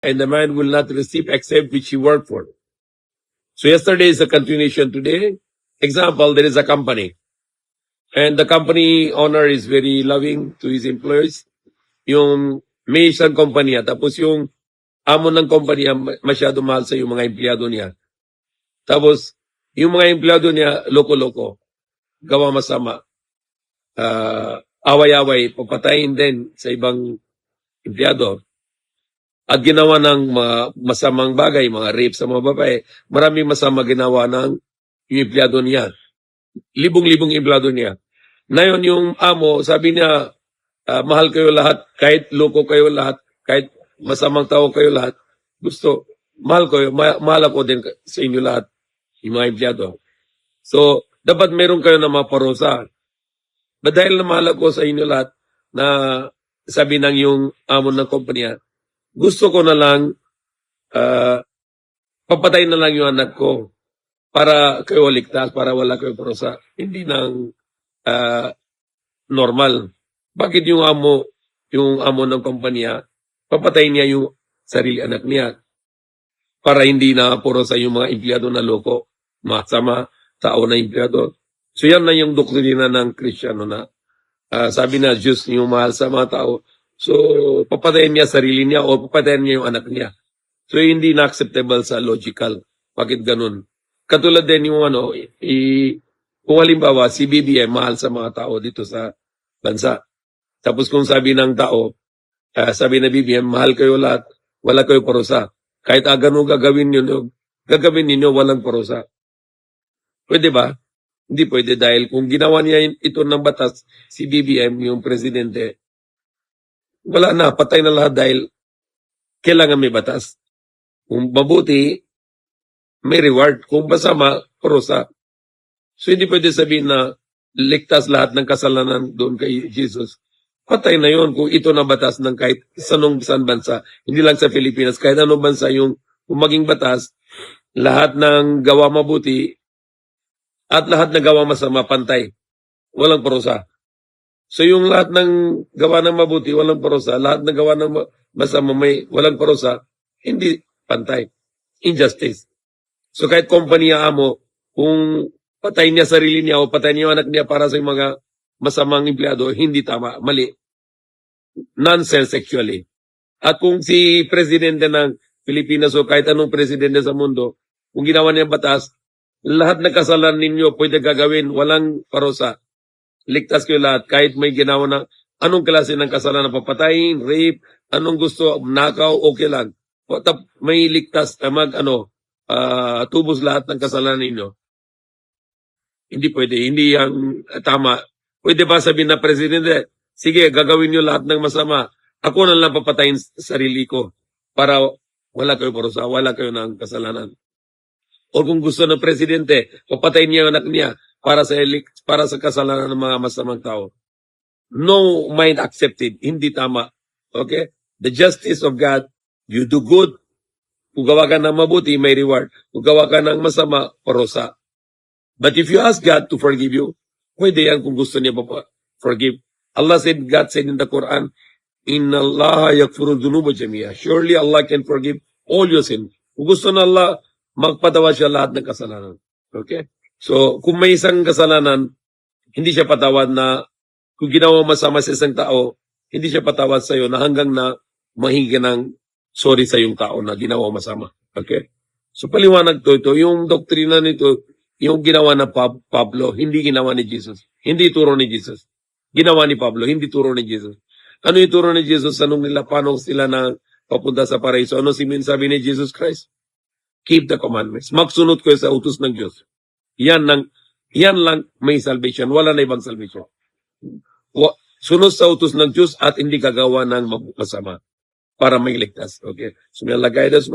and the man will not receive except which he worked for. So yesterday is a continuation today. Example, there is a company. And the company owner is very loving to his employees. Yung may isang kumpanya, tapos yung amo ng kumpanya masyado mahal sa yung mga empleyado niya. Tapos, yung mga empleyado niya, loko-loko, gawa masama, away-away, papatayin din sa ibang empleyado. At ginawa ng mga masamang bagay, mga rape sa mga babae, maraming masama ginawa ng yung empleyado niya. Libong-libong empleyado niya. Ngayon yung amo, sabi niya, mahal kayo lahat, kahit loko kayo lahat, kahit masamang tao kayo lahat, gusto, mahal kayo, mahal ako din sa inyo lahat, yung mga empleyado. So, dapat meron kayo na maparusa. But dahil na mahal ako sa inyo lahat, na sabi ng yung amo ng kumpanya, gusto ko na lang, papatay na lang yung anak ko para kayo ligtas, para wala kayo parusa. Hindi nang normal. Bakit yung amo ng kumpanya, papatayin niya yung sarili anak niya para hindi na puro sa yung mga empleyado na loko, masama tao na empleyado. So yan na yung doktrina ng Kristiyano na sabi na Diyos yung mahal sa mga tao. So papatayin niya sarili niya o papatayin niya yung anak niya. So hindi na acceptable sa logical. Bakit ganun? Katulad din yung kung halimbawa si BBM mahal sa mga tao dito sa bansa. Tapos kung sabi ng tao, sabi na BBM, mahal kayo lahat, wala kayo parusa. Kahit ganun gagawin ninyo, walang parusa. Pwede ba? Hindi pwede dahil kung ginawa niya ito ng batas, si BBM, yung presidente, wala na, patay na lahat dahil kailangan may batas. Kung mabuti, may reward. Kung masama, parusa. So hindi pwede sabihin na ligtas lahat ng kasalanan doon kay Jesus. Patay na yon kung ito na batas ng kahit saan bansa, hindi lang sa Pilipinas, kahit anong bansa yung maging batas, lahat ng gawa mabuti at lahat ng gawa masama, pantay. Walang parusa. So yung lahat ng gawa ng mabuti, walang parusa, lahat ng gawa ng masama, walang parusa, hindi pantay. Injustice. So kahit kumpanya amo, kung patayin niya sarili niya o patayin niya yung anak niya para sa mga masamang empleyado, hindi tama, mali. Nonsense actually. At kung si presidente ng Pilipinas o kahit anong presidente sa mundo, kung ginawa niya batas, lahat ng kasalanan ninyo pwede gagawin, walang parusa. Ligtas kayo lahat, kahit may ginawa na anong klase ng kasalanan, papatayin, rape, anong gusto, nakaw, okay lang. May ligtas na tubos lahat ng kasalanan ninyo. Hindi pwede, hindi yan tama. Pwede ba sabihin na presidente, sige, gagawin nyo lahat ng masama. Ako na lang papatayin sarili ko para wala kayo parusa, wala kayo ng kasalanan. O kung gusto ng presidente, papatayin niya yung anak niya para sa kasalanan ng mga masamang tao. No mind accepted, hindi tama. Okay? The justice of God, you do good. Kung gawa ka ng mabuti, may reward. Kung gawa ka ng masama, parusa. But if you ask God to forgive you, pwede yan kung gusto niya forgive. God said in the Quran, Inna Allah yakfuru dhunuba jami'a. Surely Allah can forgive all your sin. Kung gusto na Allah, magpatawa siya lahat ng kasalanan. Okay? So, kung may isang kasalanan, hindi siya patawad na kung ginawa masama sa isang tao, hindi siya patawad sa iyo na hanggang na mahingi ng sorry sa yung tao na ginawa masama. Okay? So, paliwanag ito, yung doktrina nito, yung ginawa ng Pablo, hindi ginawa ni Jesus. Hindi turo ni Jesus. Ginawa ni Pablo, hindi turo ni Jesus. Ano yung turo ni Jesus? Anong nila, paano sila na papunta sa paraiso? Ano sabi ni Jesus Christ? Keep the commandments. Magsunod kayo sa utos ng Diyos. Yan lang may salvation. Wala na ibang salvation. Sunod sa utos ng Diyos at hindi gagawa ng masama para may ligtas. Okay? So, may Allah guide us.